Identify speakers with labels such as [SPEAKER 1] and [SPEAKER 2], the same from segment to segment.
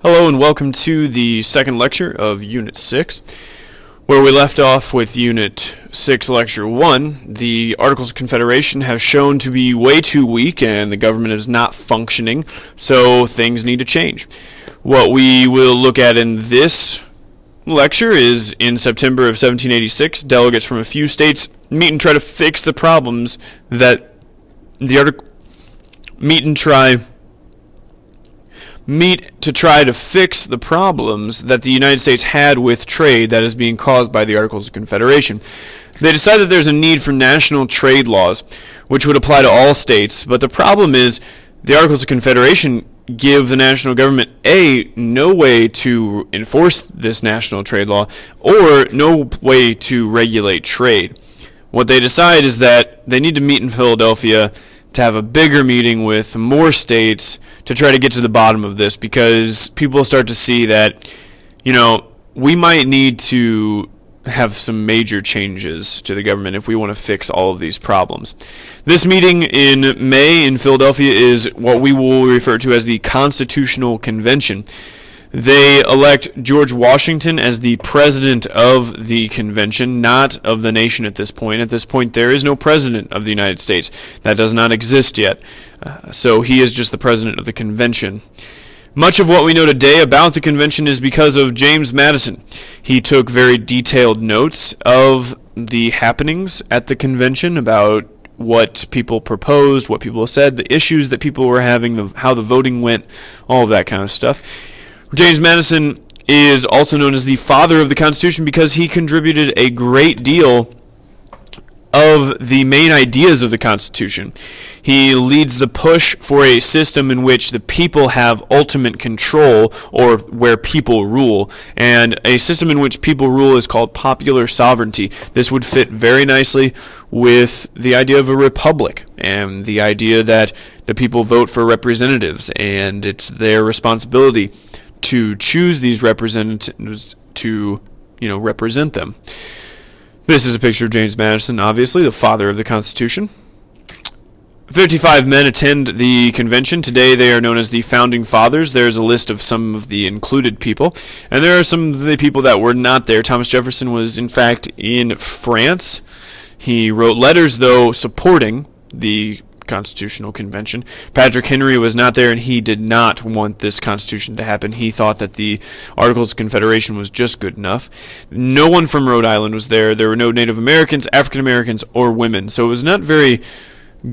[SPEAKER 1] Hello and welcome to the second lecture of Unit 6, where we left off with Unit 6, Lecture 1. The Articles of Confederation have shown to be way too weak and the government is not functioning, so things need to change. What we will look at in this lecture is in September of 1786, delegates from a few states meet and try to fix the problems that meet to try to fix the problems that the United States had with trade that is being caused by the Articles of Confederation. They decide that there's a need for national trade laws, which would apply to all states, but the problem is the Articles of Confederation give the national government no way to enforce this national trade law or no way to regulate trade. What they decide is that they need to meet in Philadelphia to have a bigger meeting with more states to try to get to the bottom of this, because people start to see that, we might need to have some major changes to the government if we want to fix all of these problems. This meeting in May in Philadelphia is what we will refer to as the Constitutional Convention. They elect George Washington as the president of the convention, not of the nation at this point. At this point, there is no president of the United States. That does not exist yet. So he is just the president of the convention. Much of what we know today about the convention is because of James Madison. He took very detailed notes of the happenings at the convention about what people proposed, what people said, the issues that people were having, how the voting went, all of that kind of stuff. James Madison is also known as the father of the Constitution because he contributed a great deal of the main ideas of the Constitution. He leads the push for a system in which the people have ultimate control, or where people rule, and a system in which people rule is called popular sovereignty. This would fit very nicely with the idea of a republic and the idea that the people vote for representatives and it's their responsibility to choose these representatives to, represent them. This is a picture of James Madison, obviously, the father of the Constitution. 55 men attend the convention. Today they are known as the Founding Fathers. There's a list of some of the included people, and there are some of the people that were not there. Thomas Jefferson was, in fact, in France. He wrote letters, though, supporting the Constitutional Convention. Patrick Henry was not there, and he did not want this Constitution to happen. He thought that the Articles of Confederation was just good enough. No one from Rhode Island was there. There were no Native Americans, African Americans, or women. So it was not very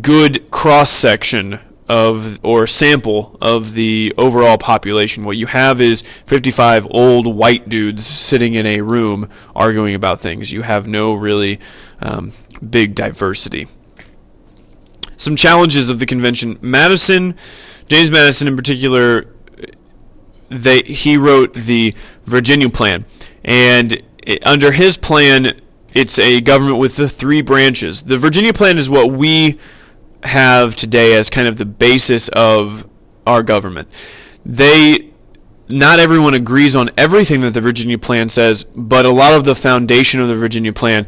[SPEAKER 1] good cross-section or sample of the overall population. What you have is 55 old white dudes sitting in a room arguing about things. You have no really big diversity. Some challenges of the convention. James Madison in particular, he wrote the Virginia Plan, and under his plan, it's a government with the three branches. The Virginia Plan is what we have today as kind of the basis of our government. Not everyone agrees on everything that the Virginia Plan says, but a lot of the foundation of the Virginia Plan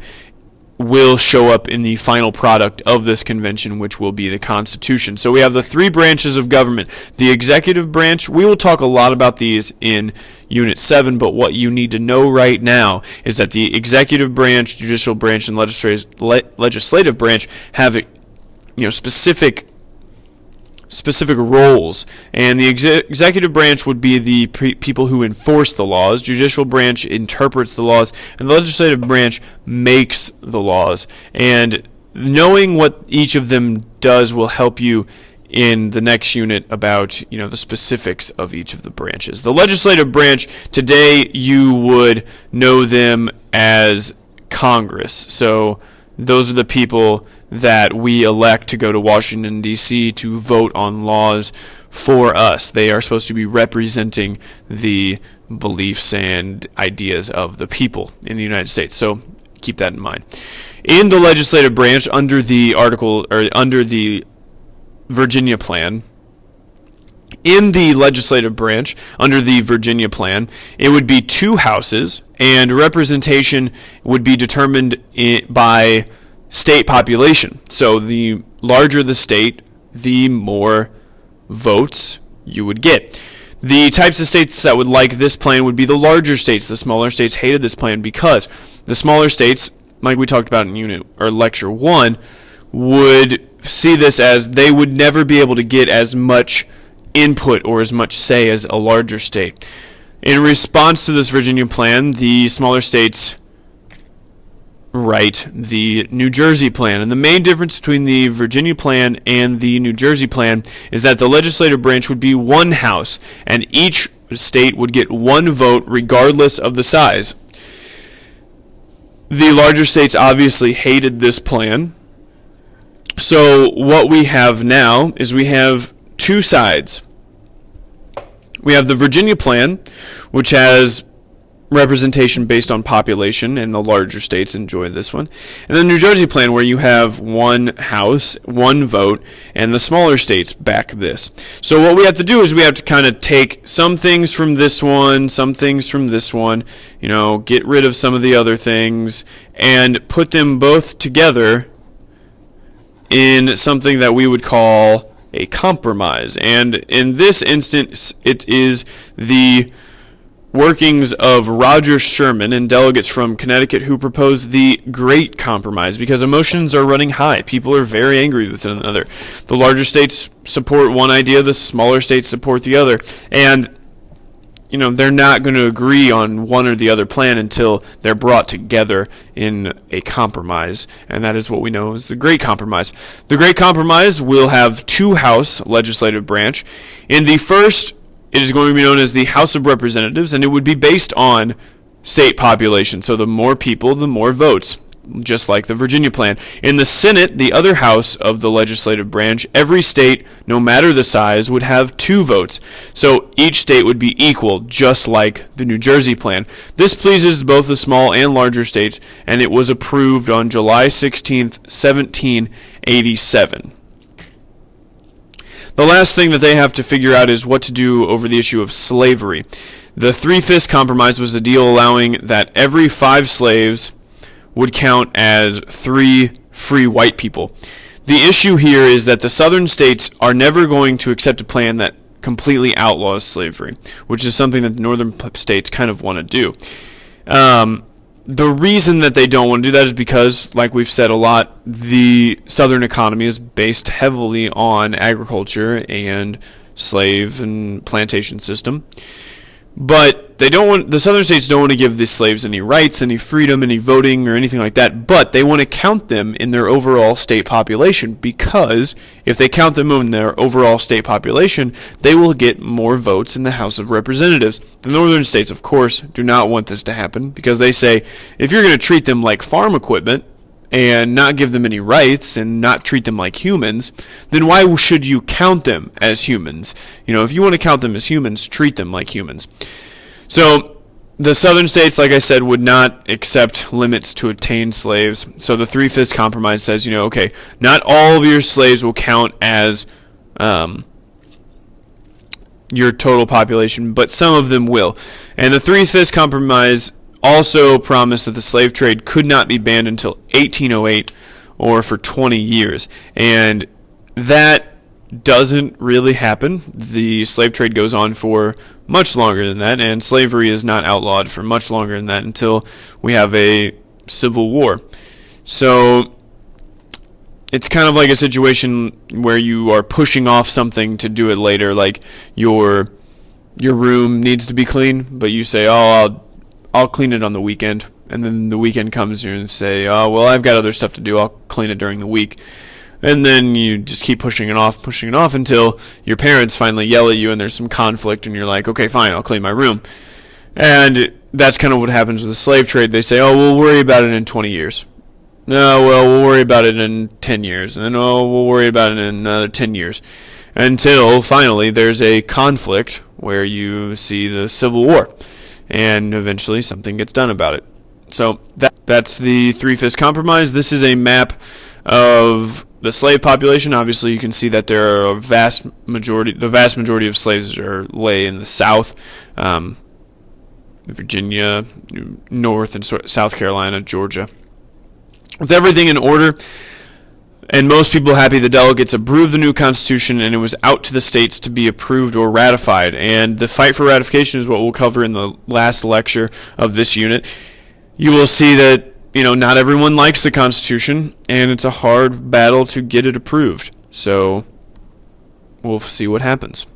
[SPEAKER 1] will show up in the final product of this convention, which will be the Constitution. So we have the three branches of government. The executive branch, we will talk a lot about these in Unit 7, but what you need to know right now is that the executive branch, judicial branch, and legislative branch have specific roles, and the executive branch would be the people who enforce the laws, judicial branch interprets the laws, and the legislative branch makes the laws. And knowing what each of them does will help you in the next unit about the specifics of each of the branches. The legislative branch, today you would know them as Congress. So those are the people that we elect to go to Washington, D.C. to vote on laws for us. They are supposed to be representing the beliefs and ideas of the people in the United States. So keep that in mind. In the legislative branch, under the Virginia Plan, in the legislative branch, under the Virginia Plan, it would be two houses, and representation would be determined by state population. So the larger the state, the more votes you would get. The types of states that would like this plan would be the larger states. The smaller states hated this plan because the smaller states, like we talked about in unit or lecture 1, would see this as they would never be able to get as much input or as much say as a larger state. In response to this Virginia plan, the smaller states write the New Jersey plan. And the main difference between the Virginia plan and the New Jersey plan is that the legislative branch would be one house, and each state would get one vote regardless of the size. The larger states obviously hated this plan. So what we have now is we have two sides. We have the Virginia plan, which has representation based on population, and the larger states enjoy this one. And the New Jersey plan, where you have one house, one vote, and the smaller states back this. So what we have to do is we have to kind of take some things from this one, some things from this one, get rid of some of the other things, and put them both together in something that we would call a compromise. And in this instance, it is the workings of Roger Sherman and delegates from Connecticut who proposed the Great Compromise, because emotions are running high. People are very angry with one another. The larger states support one idea, the smaller states support the other. And they're not going to agree on one or the other plan until they're brought together in a compromise, and that is what we know as the Great Compromise. The Great Compromise will have two House legislative branch. In the first, it is going to be known as the House of Representatives, and it would be based on state population. So the more people, the more votes, just like the Virginia plan. In the Senate, the other house of the legislative branch, every state, no matter the size, would have two votes. So each state would be equal, just like the New Jersey plan. This pleases both the small and larger states, and it was approved on July 16th, 1787. The last thing that they have to figure out is what to do over the issue of slavery. The Three-Fifths Compromise was a deal allowing that every 5 slaves would count as 3 free white people. The issue here is that the southern states are never going to accept a plan that completely outlaws slavery, which is something that the northern states kind of want to do. The reason that they don't want to do that is because, like we've said a lot, the southern economy is based heavily on agriculture and slave and plantation system. But the southern states don't want to give the slaves any rights, any freedom, any voting, or anything like that, but they want to count them in their overall state population, because if they count them in their overall state population, they will get more votes in the House of Representatives. The northern states, of course, do not want this to happen, because they say, if you're going to treat them like farm equipment, and not give them any rights, and not treat them like humans, then why should you count them as humans? If you want to count them as humans, treat them like humans. So the southern states, like I said, would not accept limits to obtain slaves. So the Three-Fifths Compromise says, okay, not all of your slaves will count as your total population, but some of them will. And the Three-Fifths Compromise also promised that the slave trade could not be banned until 1808 or for 20 years. And that doesn't really happen. The slave trade goes on for much longer than that, and slavery is not outlawed for much longer than that until we have a civil war. So it's kind of like a situation where you are pushing off something to do it later, like your room needs to be clean, but you say, I'll clean it on the weekend, and then the weekend comes and you say, I've got other stuff to do, I'll clean it during the week. And then you just keep pushing it off until your parents finally yell at you and there's some conflict and you're like, okay, fine, I'll clean my room. And that's kind of what happens with the slave trade. They say, we'll worry about it in 20 years. No, we'll worry about it in 10 years. And then, we'll worry about it in another 10 years. Until finally there's a conflict where you see the Civil War. And eventually something gets done about it. So that's the Three-Fifths Compromise. This is a map of the slave population. Obviously, you can see that there are the vast majority of slaves lay in the South, Virginia, North and South Carolina, Georgia. With everything in order, And most people happy the delegates approved the new Constitution, and it was out to the states to be approved or ratified. And the fight for ratification is what we'll cover in the last lecture of this unit. You will see that, not everyone likes the Constitution, and it's a hard battle to get it approved. So we'll see what happens.